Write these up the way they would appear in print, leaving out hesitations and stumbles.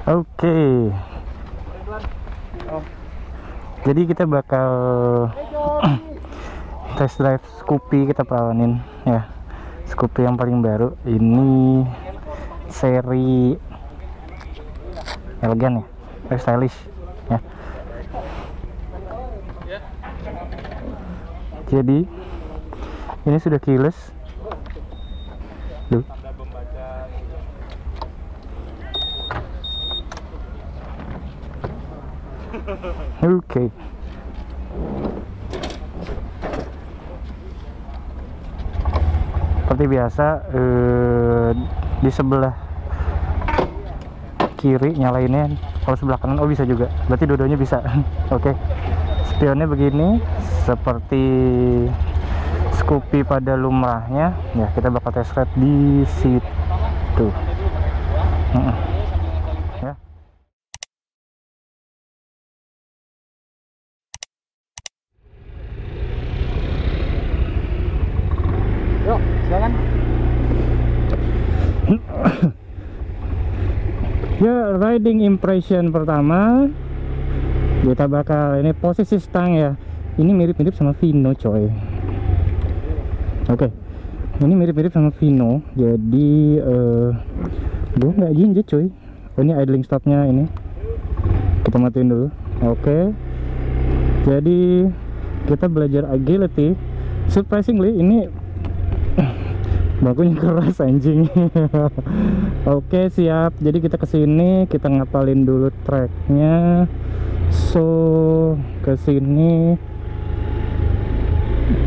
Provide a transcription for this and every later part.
Oke. Jadi kita bakal test drive Scoopy, kita perawanin ya. Scoopy yang paling baru ini seri elegan ya, stylish ya. Jadi ini sudah keyless. Duh. Oke. Seperti biasa, di sebelah kiri nyalainnya, kalau sebelah kanan bisa juga, berarti dua-duanya bisa. Oke. Spionnya begini, seperti Scoopy pada lumrahnya ya. Kita bakal test ride di situ. Ya. Yuk, silakan. Ya, riding impression pertama kita bakal, ini posisi stang ya, ini mirip-mirip sama Vino coy. Oke, ini mirip-mirip sama Vino, jadi gue nggak jinjit coy. Oh, ini idling stopnya, ini kita matiin dulu. Oke, jadi kita belajar agility. Surprisingly ini bakunya keras anjing. Oke, siap. Jadi kita kesini, kita ngapalin dulu tracknya. So kesini,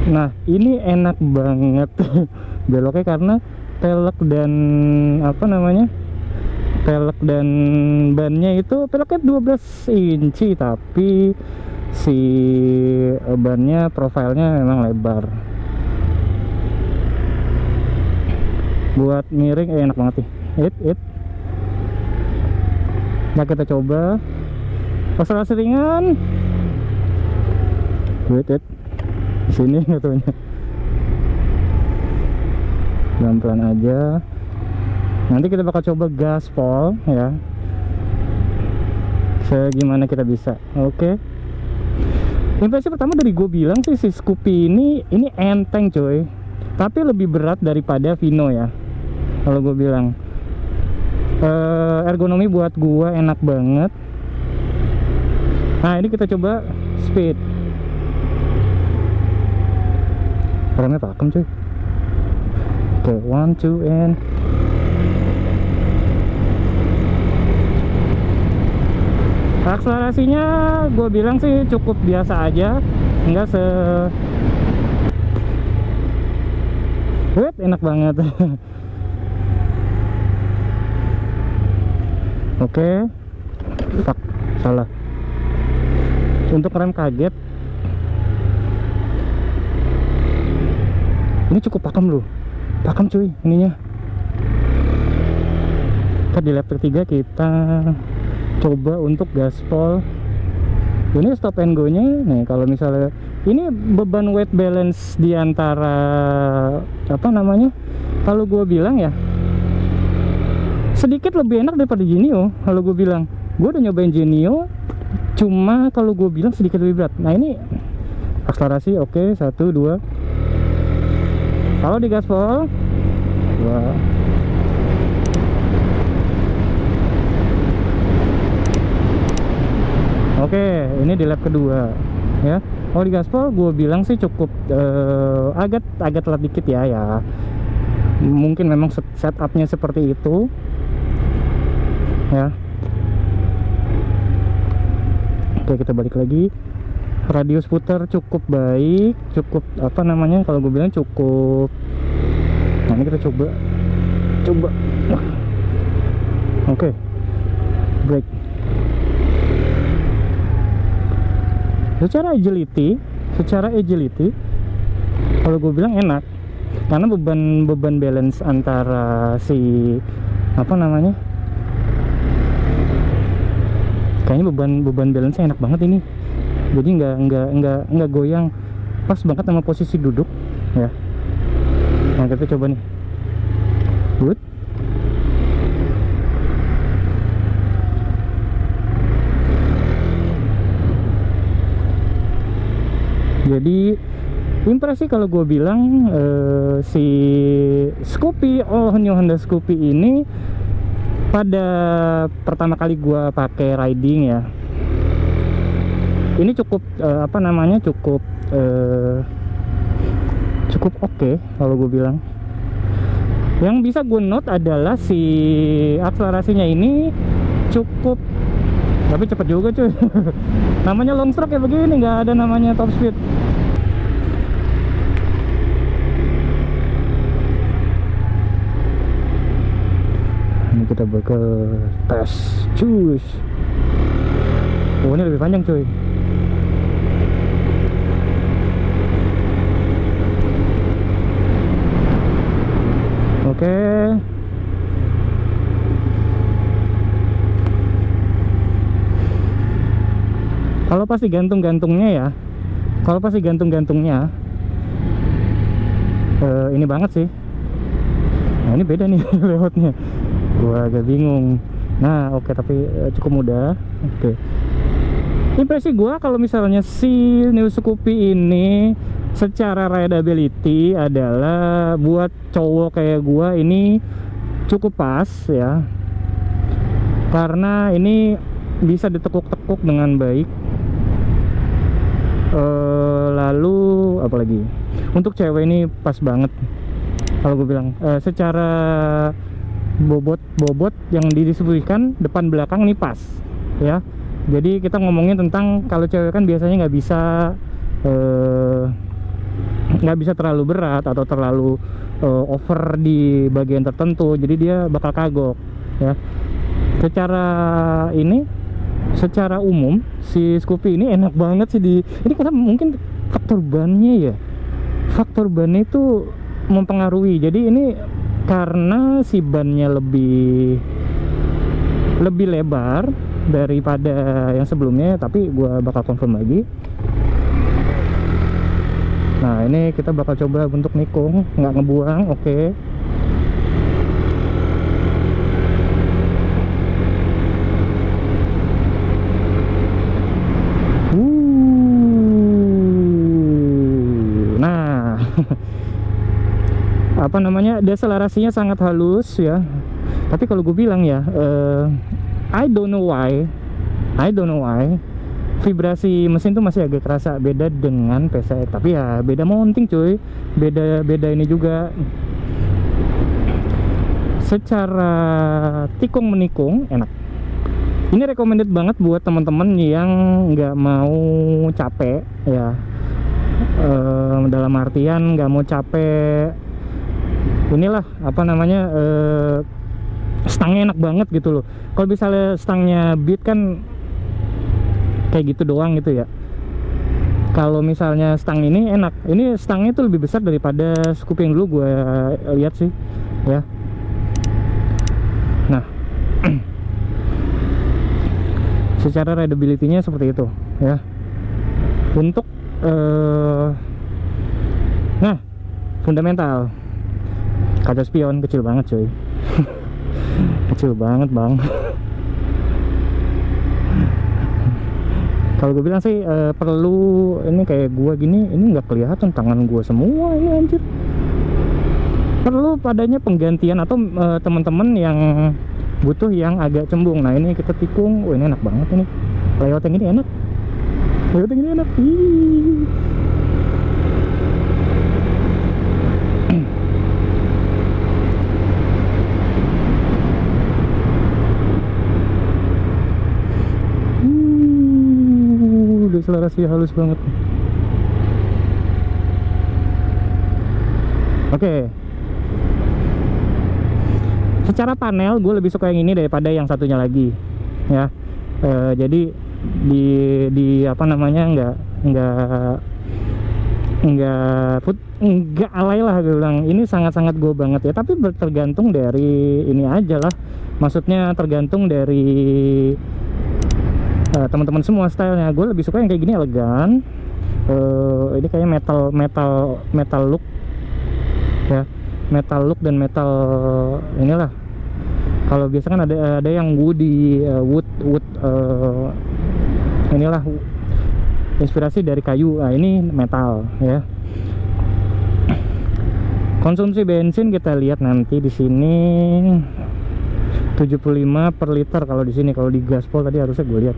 nah ini enak banget beloknya karena pelek dan apa namanya, pelek dan bannya itu, peleknya 12 inci tapi si bannya profilnya memang lebar. Buat miring enak banget nih. Nah, kita coba akselerasi ringan. Sini katanya. Pelan-pelan aja. Nanti kita bakal coba gaspol ya. Segimana kita bisa. Oke. Impresi pertama dari gue bilang sih, si Scoopy ini enteng coy. Tapi lebih berat daripada Vino ya. Kalau gue bilang. Ergonomi buat gue enak banget. Nah, ini kita coba speed. Remnya pakem cuy. Oke, 1, 2 and akselerasinya gue bilang sih cukup biasa aja, enggak enak banget. Oke. Fuck, salah. Untuk rem kaget ini cukup pakem loh, pakem cuy ininya. Kita di lap ketiga kita coba untuk gaspol. Ini stop and go nya nih, kalau misalnya ini beban weight balance di antara apa namanya, kalau gue bilang ya sedikit lebih enak daripada Genio. Kalau gue bilang, gue udah nyobain Genio, cuma kalau gue bilang sedikit lebih berat. Nah, ini akselerasi oke, 1, 2. Kalau di gaspol 2. Oke, ini di lap kedua ya. Kalau di gaspol gue bilang sih cukup agak telat dikit ya. Mungkin memang setupnya seperti itu ya. Oke, kita balik lagi. Radius putar cukup baik, cukup apa namanya, kalau gue bilang cukup. Nah, ini kita coba. Oke, brake. Secara agility kalau gue bilang enak, karena beban balance antara si apa namanya, kayaknya beban balance enak banget ini. Jadi nggak goyang, pas banget sama posisi duduk ya. Nah, kita coba nih. Good. impresi kalau gue bilang si Scoopy, New Honda Scoopy ini pada pertama kali gue pakai riding ya, ini cukup apa namanya, cukup oke kalau gue bilang. Yang bisa gue note adalah si akselerasinya ini cukup, tapi cepet juga cuy. Namanya long stroke ya begini, nggak ada namanya top speed. Ini kita bakal tes cus. Oh, ini lebih panjang cuy. Oke. Kalau pasti gantung-gantungnya ya, ini banget sih. Nah, ini beda nih lewatnya, gua agak bingung. Nah oke, tapi cukup mudah. Oke, impresi gua kalau misalnya si New Scoopy ini secara rideability adalah buat cowok kayak gua ini cukup pas ya, karena ini bisa ditekuk-tekuk dengan baik. Lalu apalagi untuk cewek ini pas banget kalau gue bilang. Secara bobot yang didistribusikan depan belakang nih pas ya. Jadi kita ngomongin tentang kalau cewek kan biasanya nggak bisa terlalu berat atau terlalu over di bagian tertentu, jadi dia bakal kagok ya. Secara umum si Scoopy ini enak banget sih ini karena mungkin faktor bannya ya, faktor bannya itu mempengaruhi. Jadi ini karena si bannya lebih lebar daripada yang sebelumnya, tapi gua bakal confirm lagi. Nah ini kita bakal coba untuk nikung, nggak ngebuang. Oke. Nah apa namanya, deselerasinya sangat halus ya. Tapi kalau gue bilang ya, I don't know why vibrasi mesin tuh masih agak kerasa beda dengan PCX. Tapi ya beda mounting cuy, beda ini juga. Secara tikung menikung enak. Ini recommended banget buat teman-teman yang nggak mau capek ya, dalam artian nggak mau capek. Inilah apa namanya, stangnya enak banget gitu loh. Kalau misalnya stangnya Beat kan kayak gitu doang gitu ya. Kalau misalnya stang ini enak, ini stangnya tuh lebih besar daripada Scoopy yang dulu gue lihat sih ya. Nah secara rideability-nya seperti itu ya. Untuk nah fundamental, kaca spion kecil banget cuy. Kecil banget bang. Kalau gue bilang sih perlu, ini kayak gua gini, ini nggak kelihatan tangan gua semua ini anjir. Perlu padanya penggantian atau teman-teman yang butuh yang agak cembung. Nah ini kita tikung, ini enak banget ini. Layout yang ini enak. Layout yang ini enak. Deselerasi halus banget. Oke. Secara panel gue lebih suka yang ini daripada yang satunya lagi ya. Jadi di apa namanya, nggak alay lah gue bilang. Ini sangat-sangat gue banget ya. Tapi tergantung dari ini aja lah. Maksudnya tergantung dari teman-teman semua stylenya. Gue lebih suka yang kayak gini, elegan. Ini kayaknya metal look ya, metal look dan metal inilah. Kalau biasa kan ada yang woody, wood inilah inspirasi dari kayu. Nah ini metal ya. Konsumsi bensin kita lihat nanti di sini 75 per liter kalau di sini. Kalau di gaspol tadi harusnya gue lihat.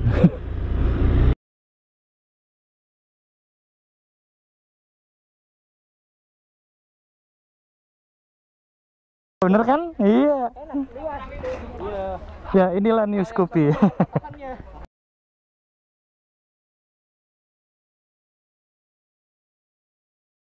Bener kan? Iya. Ya inilah New Scoopy.